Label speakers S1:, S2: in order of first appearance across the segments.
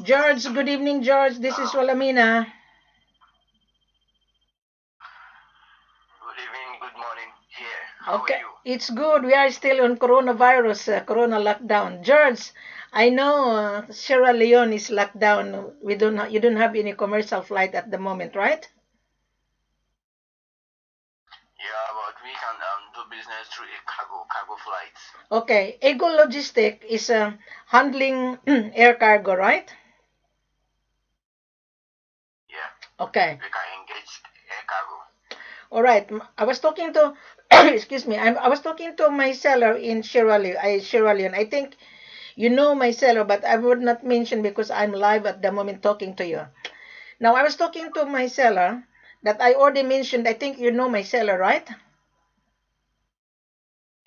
S1: George, good evening, George. This is Walamina.
S2: Good evening, good morning here. How
S1: Okay,
S2: are you?
S1: it's good. We are still on coronavirus, corona lockdown. George, I know Sierra Leone is locked down. You don't have any commercial flight at the moment, right?
S2: Yeah, but we can do business through a cargo flight.
S1: Okay, Eagle Logistic is handling air cargo, right?
S2: Yeah,
S1: Okay,
S2: we can engage air cargo.
S1: all right. I was talking to, excuse me, I was talking to my seller in Sierra Leone. I think you know my seller, but I would not mention because I'm live at the moment talking to you. Now, I was talking to my seller that I already mentioned. I think you know my seller, right?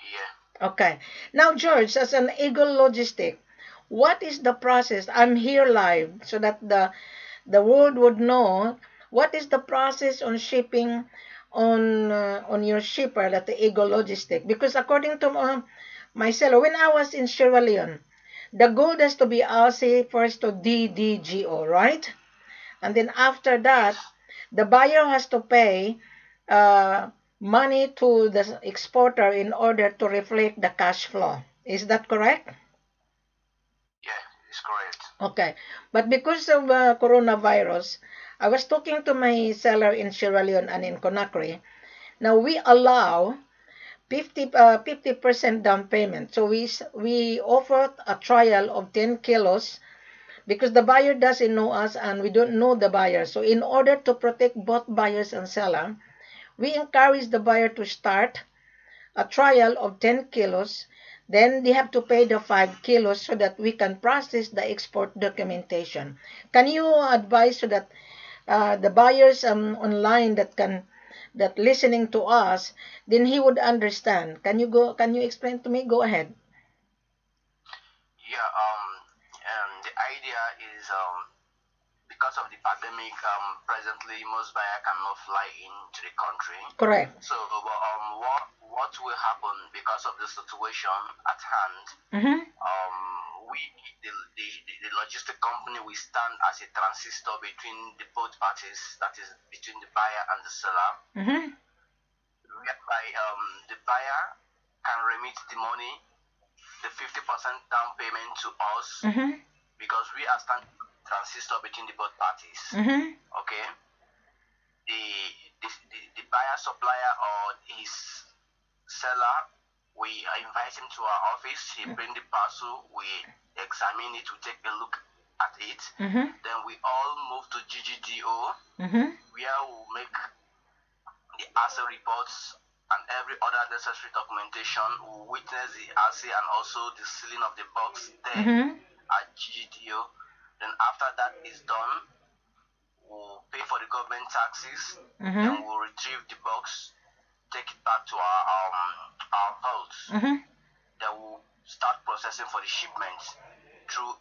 S2: Yeah.
S1: Okay. Now, George, as an Eagle Logistic, what is the process? I'm here live so that the world would know what is the process on shipping on your shipper that the Eagle Logistic. Because according to my seller, when I was in Sierra Leone, the gold has to be Assay first to DDGO, right? And then after that,
S2: Yes.
S1: the buyer has to pay uh, money to the exporter in order to reflect the cash flow. Is that correct?
S2: Yeah, it's correct.
S1: Okay. But because of coronavirus, I was talking to my seller in Sierra Leone and in Conakry. Now we allow 50% down payment. So we offer a trial of 10 kilos because the buyer doesn't know us and we don't know the buyer. So in order to protect both buyers and seller, we encourage the buyer to start a trial of 10 kilos. Then they have to pay the 5 kilos so that we can process the export documentation. Can you advise so that the buyers online that listening to us, then he would understand. Can you explain to me? Go ahead.
S2: Yeah. The idea is because of the pandemic, presently most buyer cannot fly into the country.
S1: Correct.
S2: So, what will happen because of the situation at hand?
S1: Mm-hmm.
S2: We the logistic company will stand as a transistor between the both parties, that is between the buyer and the seller,
S1: Mm-hmm.
S2: whereby the buyer can remit the money, the 50% down payment to us,
S1: Mm-hmm.
S2: because we are standing transistor between the both parties.
S1: Mm-hmm.
S2: Okay, the the buyer supplier or his seller, we invite him to our office. He bring the parcel, we examine it, we take a look at it.
S1: Mm-hmm.
S2: Then we all move to GGDO,
S1: Mm-hmm.
S2: where we make the assay reports and every other necessary documentation. We witness the assay and also the sealing of the box there
S1: Mm-hmm.
S2: at GGDO. Then after that is done, we'll pay for the government taxes. Then
S1: Mm-hmm.
S2: we'll retrieve the box, take it back to our vaults.
S1: Mm-hmm.
S2: Then we'll start processing for the shipment through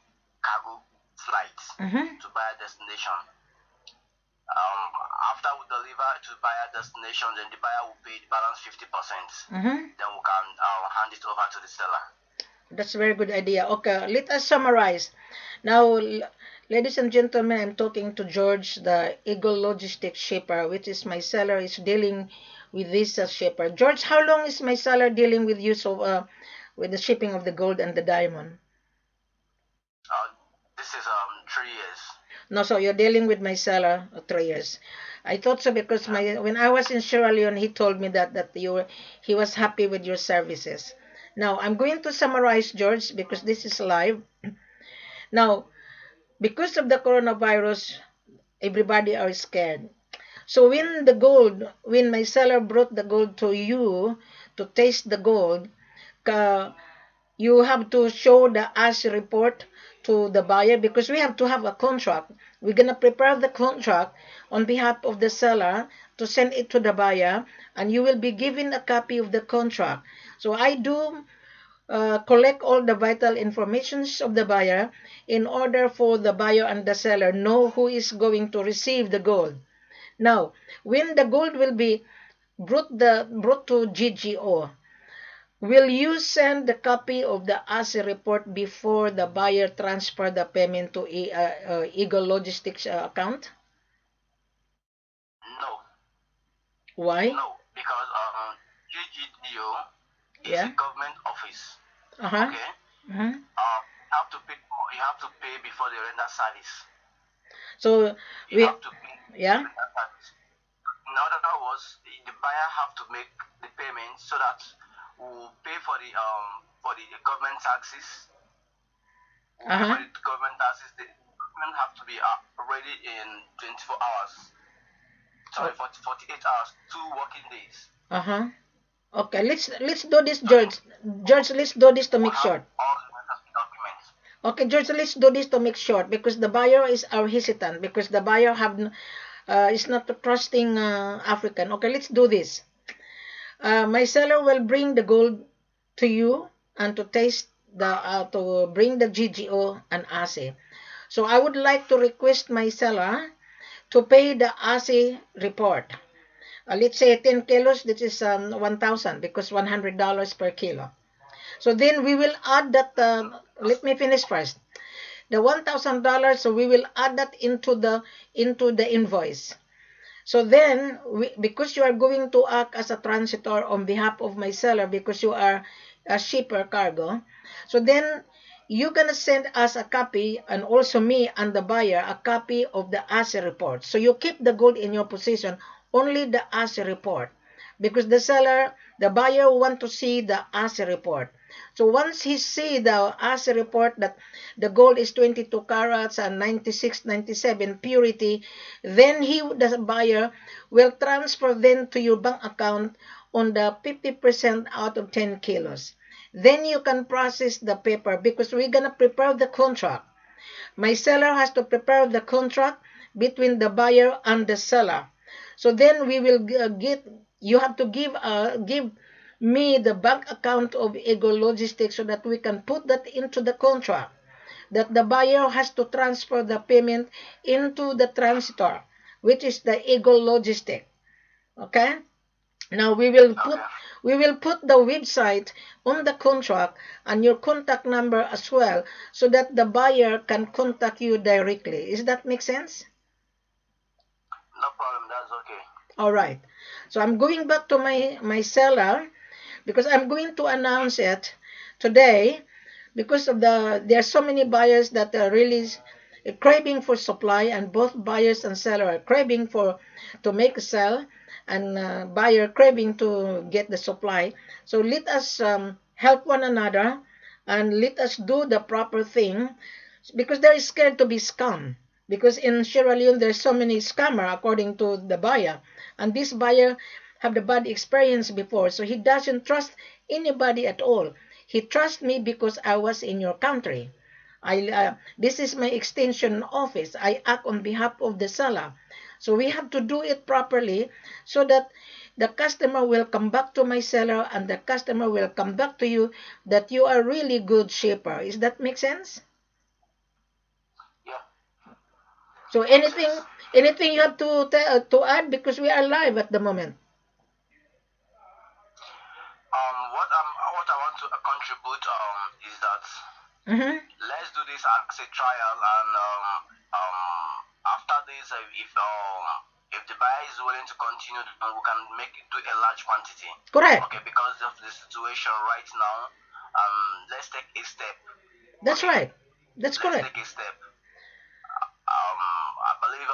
S2: cargo flights
S1: Mm-hmm.
S2: to buyer destination. Um, After we deliver to buyer destination, then the buyer will pay the balance 50%.
S1: Mm-hmm.
S2: Then we can hand it over to the seller.
S1: That's a very good idea. Okay, let us summarize. Now, ladies and gentlemen, I'm talking to George, the Eagle Logistics shipper, which is my seller is dealing with this shipper. George, how long is my seller dealing with you with the shipping of the gold and the diamond?
S2: Uh, this is 3 years.
S1: No, so you're dealing with my seller 3 years. I thought so because
S2: Yeah.
S1: my when I was in Sierra Leone, he told me he was happy with your services. Now I'm going to summarize, George, because this is live. Now, because of the coronavirus, everybody are scared. So when my seller brought the gold to you to taste the gold, uh, you have to show the Assay report to the buyer because we have to have a contract. We're gonna prepare the contract on behalf of the seller to send it to the buyer, and you will be given a copy of the contract. So I do collect all the vital informations of the buyer in order for the buyer and the seller know who is going to receive the gold. Now, when the gold will be brought to GGO, Will you send the copy of the Assay report before the buyer transfer the payment to Eagle Logistics account?
S2: No,
S1: Why?
S2: no, because GGDO is a
S1: Yeah.
S2: government office.
S1: Uh-huh.
S2: Okay,
S1: Mhm.
S2: you have to pay before they render service.
S1: So
S2: You
S1: we,
S2: have to pay
S1: yeah.
S2: render service. In other words, the buyer have to make the payment so that we'll pay for the government taxes. We'll pay for
S1: Uh-huh.
S2: the government taxes. The government have to be ready in 24 hours. Sorry,
S1: Oh,
S2: 48 hours, 2 working days.
S1: uh-huh. Okay, let's do this,
S2: Okay,
S1: George. George, let's do this to
S2: we
S1: make
S2: have
S1: short.
S2: all the necessary documents.
S1: Okay, George, let's do this to make short because the buyer is our hesitant because the buyer is not trusting African. Okay, let's do this. My seller will bring the gold to you and to taste the to bring the GGO and assay. So I would like to request my seller to pay the assay report. Let's say 10 kilos, this is 1,000 because $100 per kilo. So then we will add that, let me finish first. The $1,000, so we will add that into the invoice. So then, because you are going to act as a transitor on behalf of my seller, because you are a shipper cargo, so then you're gonna send us a copy, and also me and the buyer a copy of the assay report. So you keep the gold in your possession, only the assay report, because the buyer want to see the assay report. So once he see the assay report that the gold is 22 carats and 96, 97 purity, then the buyer, will transfer then to your bank account on the 50% out of 10 kilos. Then you can process the paper because we're gonna prepare the contract. My seller has to prepare the contract between the buyer and the seller. So then we will you have to give me the bank account of Ego Logistics so that we can put that into the contract, that the buyer has to transfer the payment into the transitor, which is the Eagle Logistic. Okay? Now
S2: Okay.
S1: we will put the website on the contract and your contact number as well so that the buyer can contact you directly. Does that make sense?
S2: No problem. That's okay.
S1: All right. So I'm going back to my seller because I'm going to announce it today because of there are so many buyers that are really craving for supply, and both buyers and seller are craving for to make a sell, and buyer craving to get the supply. So let us help one another and let us do the proper thing because they're scared to be scammed, because in Sierra Leone there's so many scammer according to the buyer, and this buyer have the bad experience before, so he doesn't trust anybody at all. He trusts me because I was in your country. This is my extension office. I act on behalf of the seller. So we have to do it properly so that the customer will come back to my seller and the customer will come back to you that you are really good shipper. Does that make sense?
S2: Yeah,
S1: So
S2: it makes sense.
S1: anything you have to add because we are live at the moment.
S2: What I want to contribute is that
S1: Mm-hmm.
S2: let's do this as a trial, and after this, if the buyer is willing to continue, then we can make it do a large quantity.
S1: Correct.
S2: Okay, because of the situation right now, let's take a step.
S1: That's
S2: Okay,
S1: right. That's
S2: let's
S1: correct.
S2: take a step. I believe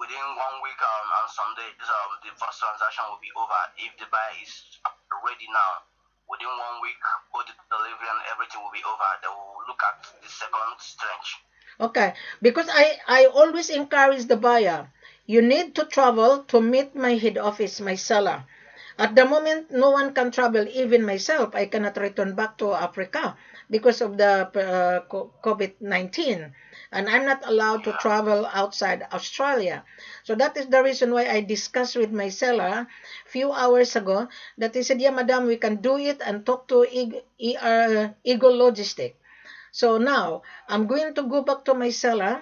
S2: within 1 week and some days, the first transaction will be over. If the buyer is ready now, within 1 week, both the delivery and everything will be over. They will look at the second tranche.
S1: Okay. Because I always encourage the buyer. You need to travel to meet my head office, my seller. At the moment, no one can travel, even myself. I cannot return back to Africa because of the COVID-19. And I'm not allowed to
S2: Yeah.
S1: travel outside Australia. So that is the reason why I discussed with my seller a few hours ago that he said, yeah, madam, we can do it and talk to Eagle Logistic. So now I'm going to go back to my seller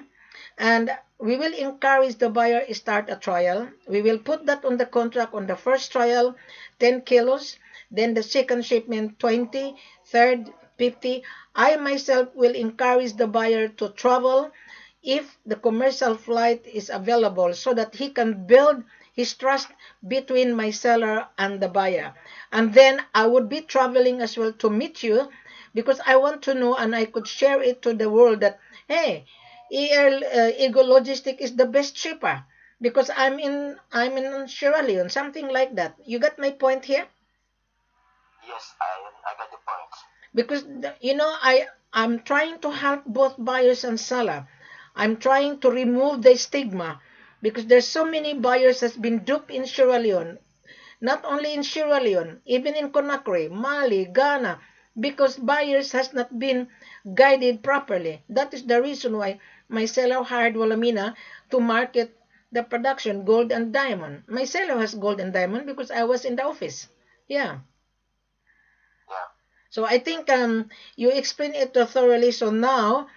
S1: and we will encourage the buyer to start a trial. We will put that on the contract on the first trial, 10 kilos. then the second shipment 20, third 50. I myself will encourage the buyer to travel if the commercial flight is available so that he can build his trust between my seller and the buyer. And then I would be traveling as well to meet you because I want to know and I could share it to the world that, hey, Eagle Logistic is the best shipper because I'm in Sierra Leone, something like that. You got my point here?
S2: Yes, I got the point.
S1: Because I'm trying to help both buyers and seller. I'm trying to remove the stigma because there's so many buyers has been duped in Sierra Leone, not only in Sierra Leone, even in Conakry, Mali, Ghana, because buyers has not been guided properly. That is the reason why my seller hired Walamina to market the production gold and diamond. My seller has gold and diamond because I was in the office. Yeah.
S2: Yeah.
S1: So I think you explain it thoroughly. So now,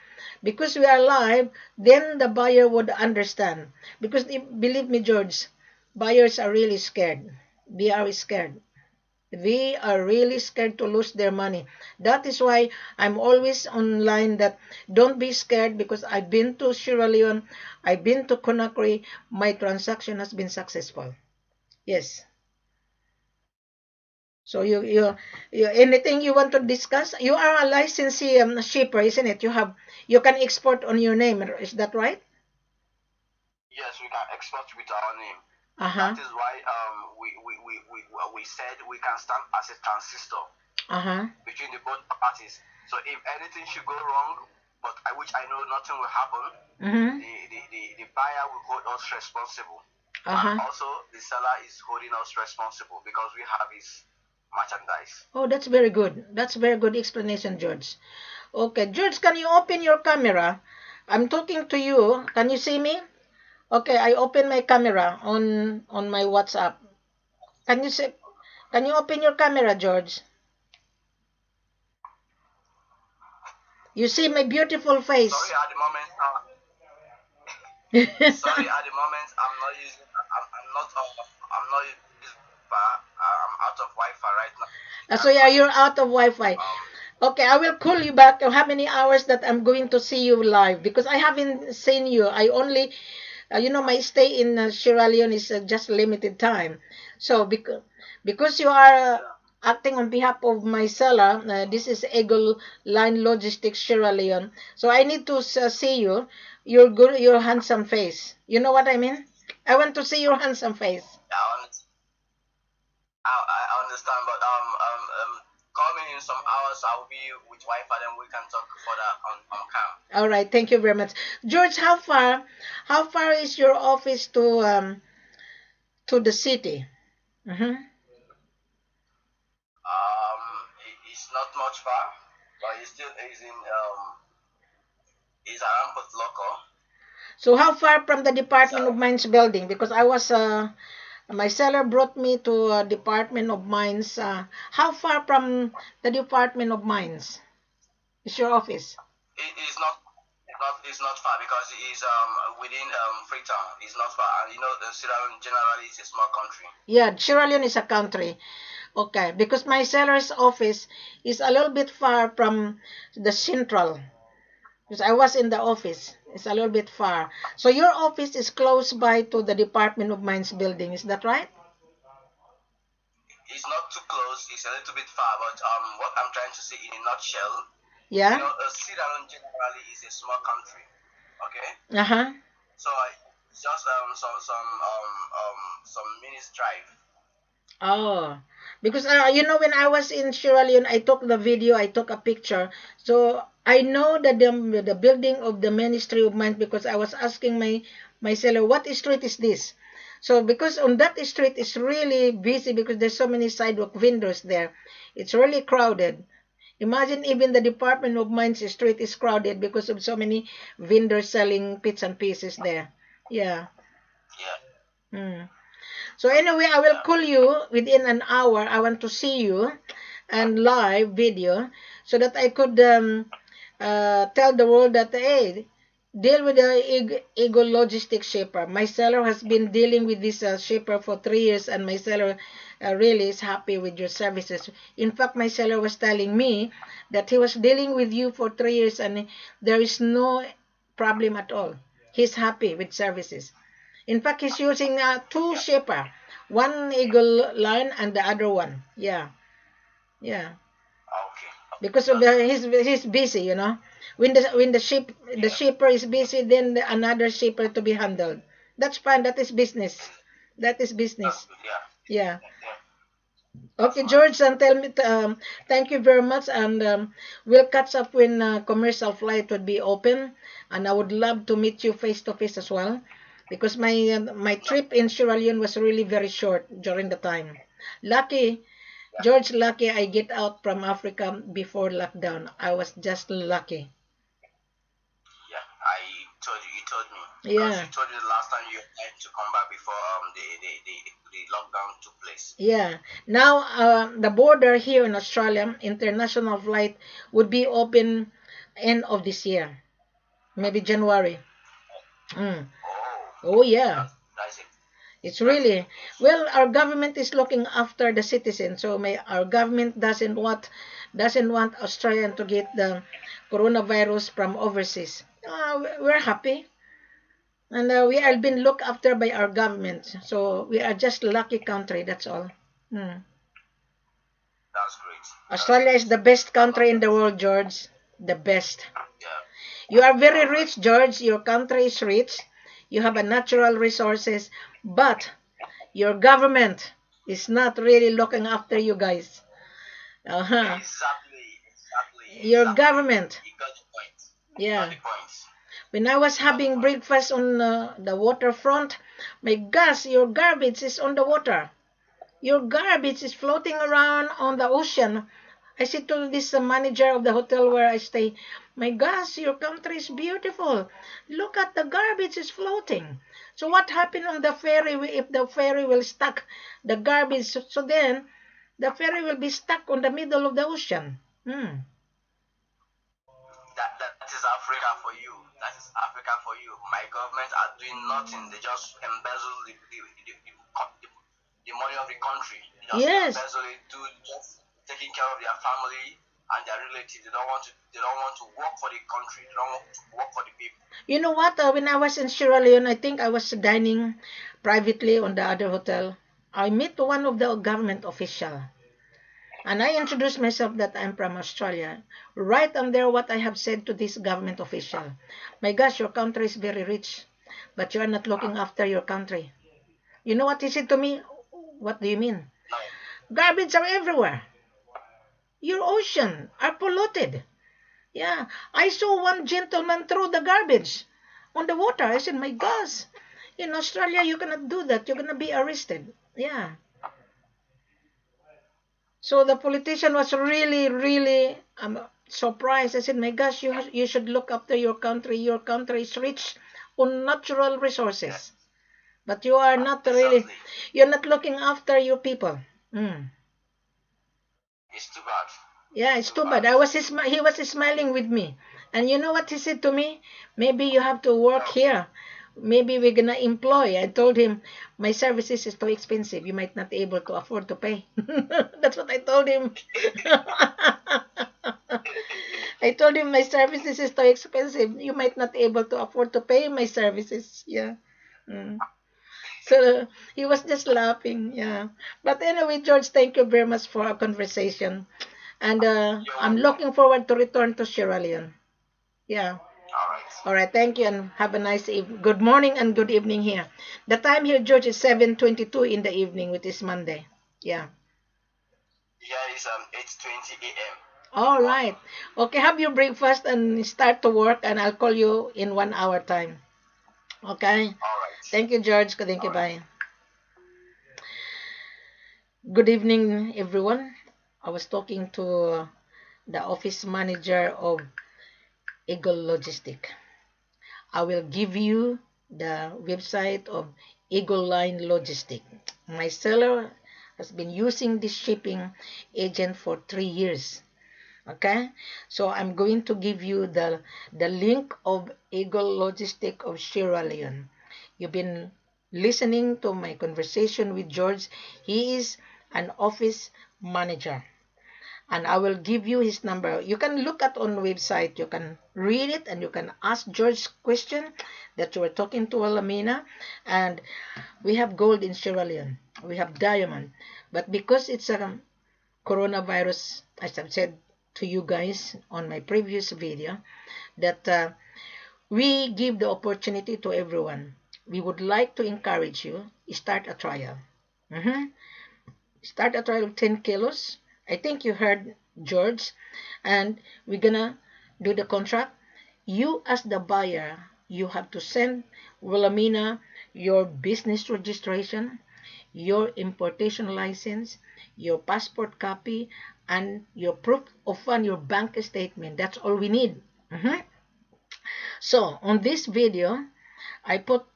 S1: because we are live, then the buyer would understand. Because believe me, George, buyers are really scared. They are scared. They are really scared to lose their money. That is why I'm always online that don't be scared because I've been to Sierra Leone, I've been to Conakry, my transaction has been successful. Yes. So you anything you want to discuss? You are a licensee shipper, isn't it? You can export on your name. Is that right?
S2: Yes, we can export with our name.
S1: Uh-huh.
S2: That is why we said we can stand as a transistor
S1: Uh-huh.
S2: between the both parties. So if anything should go wrong, but which I know nothing will happen,
S1: Mm-hmm.
S2: the buyer will hold us responsible.
S1: Uh-huh.
S2: And also the seller is holding us responsible because we have his merchandise.
S1: Oh, that's very good. That's very good explanation, George. Okay, George, can you open your camera? I'm talking to you. Can you see me? Okay, I open my camera on my WhatsApp. Can you see? Can you open your camera, George? You see my beautiful face.
S2: Sorry at the moment. Sorry at the moment. I'm not using. I'm not using. I'm out of Wi-Fi right now.
S1: So yeah, you're out of Wi-Fi. Okay, I will call you back. How many hours that I'm going to see you live because I haven't seen you. I only, my stay in Sierra Leone is just limited time. So because you are acting on behalf of my seller, this is Eagle Line Logistics Sierra Leone. So I need to see you. Your good, your handsome face. You know what I mean? I want to see your handsome face.
S2: I understand, but call me in some hours. I will be with Wi-Fi, then we can talk further on cam.
S1: All right, thank you very much, George. How far is your office to the city? Mm-hmm.
S2: It's not much far, but it still is in is around Port Loco.
S1: So how far from the Department of Mines building? Because my seller brought me to Department of Mines. How far from the Department of Mines is your office?
S2: It is not. It's not far because it is within Freetown. It's not far, and Sierra Leone generally is a small country.
S1: Yeah, Sierra Leone is a country. Okay, because my seller's office is a little bit far from the central. Because I was in the office. It's a little bit far. So your office is close by to the Department of Mines building. Is that right?
S2: It's not too close. It's a little bit far, but what I'm trying to say in a nutshell,
S1: Yeah.
S2: Sierra Leone generally is a small country. Okay.
S1: Uh-huh.
S2: So it's just some minutes drive.
S1: Oh, because when I was in Sierra Leone, I took the video, I took a picture. So I know that the building of the Ministry of Mines because I was asking my seller, what street is this? So because on that street it's really busy because there's so many sidewalk vendors there. It's really crowded. Imagine even the Department of Mines street is crowded because of so many vendors selling bits and pieces there. Yeah.
S2: Yeah.
S1: Hmm. So anyway, I will call you within an hour. I want to see you and live video so that I could tell the world that hey, deal with the Eagle logistic shipper. My seller has been dealing with this shipper for 3 years, and my seller really is happy with your services. In fact, my seller was telling me that he was dealing with you for 3 years and there is no problem at all. He's happy with services. In fact, he's using two
S2: Yeah.
S1: shipper, one Eagle line and the other one. Yeah, yeah.
S2: Okay.
S1: Because of
S2: That's
S1: the,
S2: good.
S1: he's busy, you know. When the
S2: Yeah.
S1: shipper is busy, then another shipper to be handled. That's fine. That is business.
S2: Is-
S1: That is
S2: That's
S1: business.
S2: good. Yeah.
S1: Yeah.
S2: Yeah. That's
S1: Okay,
S2: fine.
S1: George, and tell me. Thank you very much, and we'll catch up when commercial flight would be open. And I would love to meet you face to face as well, because my
S2: Yeah.
S1: trip in Sierra Leone was really very short during the time. Lucky,
S2: Yeah.
S1: George, lucky I get out from Africa before lockdown. I was just lucky.
S2: Yeah. I told you. You told me because
S1: Yeah,
S2: you told me the last time you had to come back before the lockdown took place.
S1: yeah. Now the border here in Australia, international flight would be open end of this year, maybe January. Mm.
S2: Oh,
S1: Oh yeah.
S2: that's it.
S1: It's
S2: That's a
S1: really,
S2: good news.
S1: well, our government is looking after the citizens. So our government doesn't want Australian to get the coronavirus from overseas. We're happy, and we are being looked after by our government. So we are just lucky country. That's all. Hmm.
S2: That's great. That's
S1: Australia
S2: great.
S1: is the best
S2: I love
S1: country in
S2: that.
S1: the world, George. The best.
S2: Yeah.
S1: You are very
S2: All right.
S1: rich, George. Your country is rich. You have a natural resources, but your government is not really looking after you guys. Uh-huh.
S2: Exactly. Exactly.
S1: Your
S2: Exactly.
S1: government.
S2: You got the point. You got
S1: Yeah.
S2: the point.
S1: When I was
S2: You got the
S1: having
S2: point.
S1: breakfast on the waterfront, my gosh, your garbage is on the water. Your garbage is floating around on the ocean. I said to this manager of the hotel where I stay, my gosh, your country is beautiful. Look at the garbage is floating. So what happened on the ferry if the ferry will stuck the garbage? So then the ferry will be stuck on the middle of the ocean. Hmm.
S2: That is Africa for you. That is Africa for you. My government are doing nothing. They just embezzle the money of the country. They just
S1: Yes.
S2: embezzle it, do just taking care of their family and their relatives. They don't want to. They don't want to work for the country. They don't want to work for the people.
S1: You know what? When I was in Sierra Leone, I think I was dining privately on the other hotel. I met one of the government official. And I introduced myself that I'm from Australia. Right on there, what I have said to this government official. My gosh, your country is very rich, but you are not looking after your country. You know what he said to me? What do you mean?
S2: No.
S1: Garbage are everywhere. Your ocean are polluted. Yeah, I saw one gentleman throw the garbage on the water. I said, my gosh, in Australia, you cannot do that. You're going to be arrested. Yeah. So the politician was really, really surprised. I said, "My gosh, you should look after your country. Your country is rich on natural
S2: Yeah.
S1: resources, but you are not really.
S2: Exactly.
S1: You're not looking after your people." Mm.
S2: It's too bad.
S1: Yeah,
S2: It's
S1: it's
S2: too
S1: too
S2: bad.
S1: bad. He was smiling with me, and you know what he said to me? Maybe you have to
S2: No.
S1: work here. Maybe we're gonna employ. I told him my services is too expensive. You might not able to afford to pay. That's what I told him. I told him my services is too expensive. You might not able to afford to pay my services. Yeah. Mm. So he was just laughing. Yeah. But anyway, George, thank you very much for our conversation. And
S2: You're
S1: I'm
S2: welcome.
S1: looking forward to return to Sierra Leone. Yeah.
S2: All right.
S1: All right. Thank you and have a nice good morning and good evening here. The time here, George, is 7:22 in the evening, which is Monday. Yeah.
S2: Here is 8:20 a.m. in the
S1: All
S2: morning.
S1: right. Okay. Have your breakfast and start to work, and I'll call you in 1 hour time. Okay.
S2: All right.
S1: Thank you, George. Thank
S2: All
S1: you.
S2: right.
S1: Bye. Good evening, everyone. I was talking to the office manager of Eagle Logistic. I will give you the website of eagleline Logistic. My seller has been using this shipping agent for 3 years. Okay, so I'm going to give you the link of Eagle Logistic of Sierra Leone. You've been listening to my conversation with George. He is an office manager, and I will give you his number. You can look at on website, you can read it, and you can ask George question that you were talking to Alamina. And we have gold in Sierra Leone, we have diamond, but because it's a coronavirus, as I've said to you guys on my previous video, that we give the opportunity to everyone. We would like to encourage you, start a trial. Mhm. Start a trial of 10 kilos. I think you heard George. And we're gonna do the contract. You as the buyer, you have to send Wilhelmina your business registration, your importation license, your passport copy, and your proof of fund, your bank statement. That's all we need. Mhm. So on this video, I put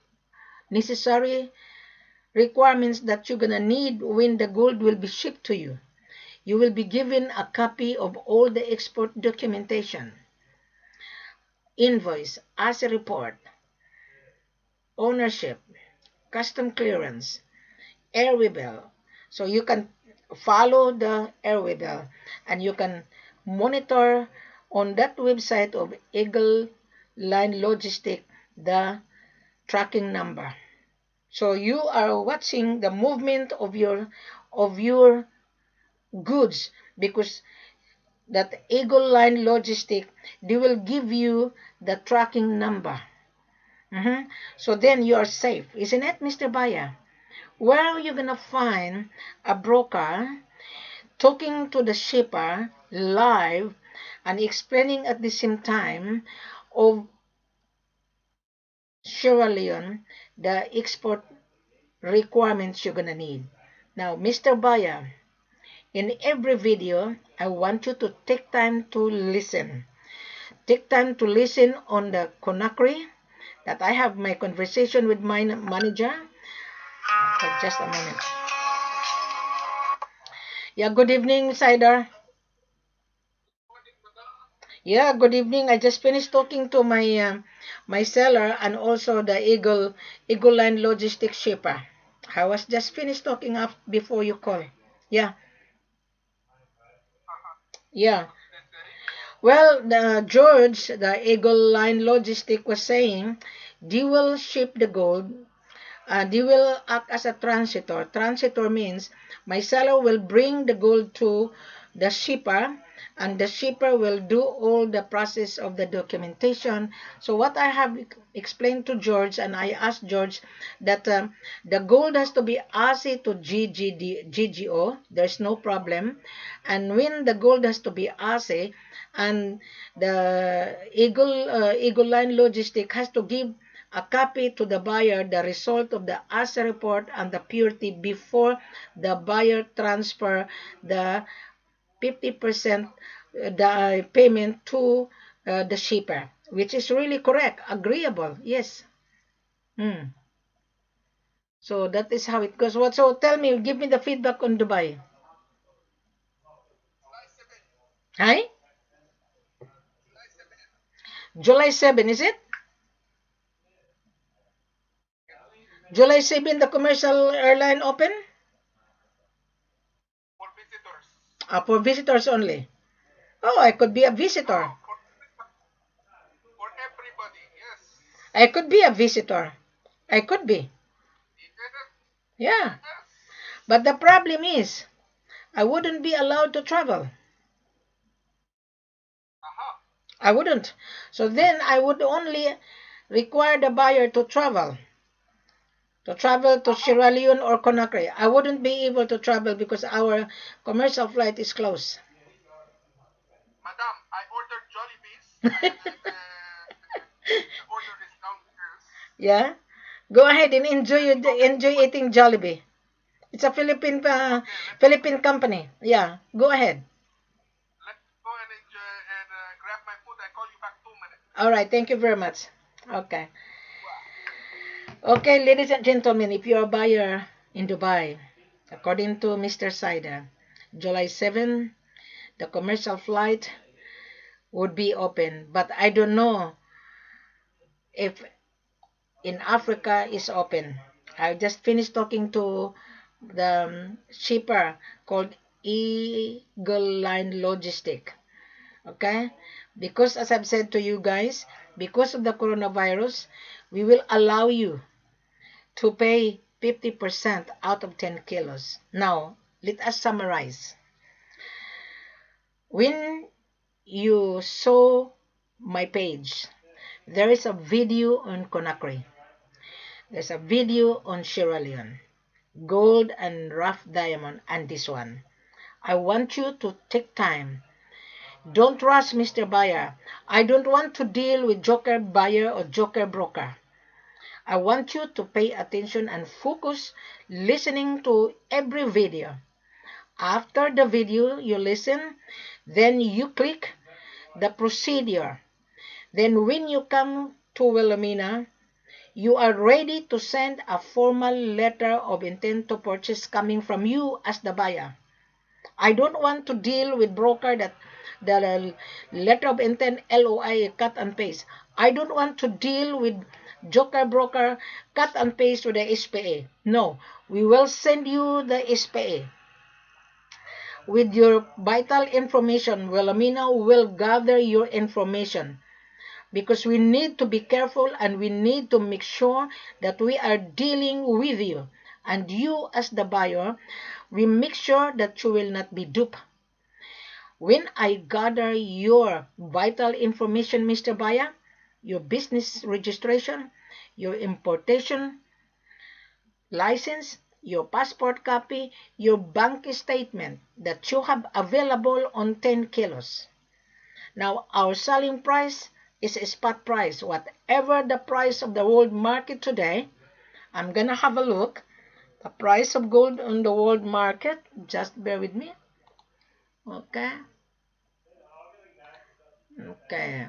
S1: necessary requirements that you're gonna need when the gold will be shipped to you. You will be given a copy of all the export documentation, invoice, assay report, ownership, custom clearance, Airway Bill. So you can follow the Airway Bill, and you can monitor on that website of Eagle Line Logistic the tracking number. So you are watching the movement of your goods, because that Eagle Line Logistic, they will give you the tracking number. So then you are safe, isn't it, Mr. Buyer? Where are you gonna find a broker talking to the shipper live and explaining at the same time of Sierra Leone the export requirements you're gonna need? Now, Mr. Buyer, in every video, I want you to take time to listen. Take time to listen on the Conakry that I have my conversation with my manager. Just a moment. Yeah, good evening, Sider. Yeah, good evening. I just finished talking to my seller and also the Eagle Line Logistics shipper. I was just finished talking up before you call. Yeah, yeah. Well, the George, the Eagle Line Logistic was saying, they will ship the gold. They will act as a transitor. Transitor means my seller will bring the gold to the shipper, and the shipper will do all the process of the documentation. So what I have explained to George, and I asked George that the gold has to be ASI to GGO. There's no problem. And when the gold has to be ASI, and the Eagle Line Logistic has to give a copy to the buyer the result of the Assay report and the purity before the buyer transfer the 50% the payment to the shipper, which is really correct, agreeable, yes. Hmm. So that is how it goes. What? So tell me, give me the feedback on Dubai. Hi, July 7, is it? July 7, the commercial airline open? For visitors only. Oh, I could be a visitor. I could be a visitor. I could be. Yeah. But the problem is, I wouldn't be allowed to travel. I wouldn't. So then I would only require the buyer to travel to Sierra Leone or Conakry. I wouldn't be able to travel because our commercial flight is closed. Yeah. Go ahead and enjoy eating Jollibee. It's a Philippine company. Yeah. Go ahead. All right. Thank you very much. Okay. Okay, ladies and gentlemen, if you're a buyer in Dubai, according to Mr. Saida, July 7, the commercial flight would be open. But I don't know if in Africa is open. I just finished talking to the shipper called Eagleline Logistic. Okay? Because as I've said to you guys, because of the coronavirus, we will allow you to pay 50% out of 10 kilos. Now, let us summarize. When you saw my page, there is a video on Conakry. There's a video on Sierra Leone, gold and rough diamond, and this one. I want you to take time. Don't rush, Mr. Buyer. I don't want to deal with joker buyer or joker broker. I want you to pay attention and focus listening to every video. After the video you listen, then you click the procedure. Then when you come to Wilhelmina, you are ready to send a formal letter of intent to purchase coming from you as the buyer. I don't want to deal with broker that the letter of intent LOI cut and paste. I don't want to deal with joker broker cut and paste with the SPA. No, we will send you the SPA. With your vital information, Wilhelmina will gather your information because we need to be careful and we need to make sure that we are dealing with you. And you as the buyer, we make sure that you will not be duped. When I gather your vital information, Mr. Buyer, your business registration, your importation license, your passport copy, your bank statement that you have available on 10 kilos. Now, our selling price is a spot price. Whatever the price of the world market today, I'm going to have a look. The price of gold on the world market, just bear with me. Okay. Okay.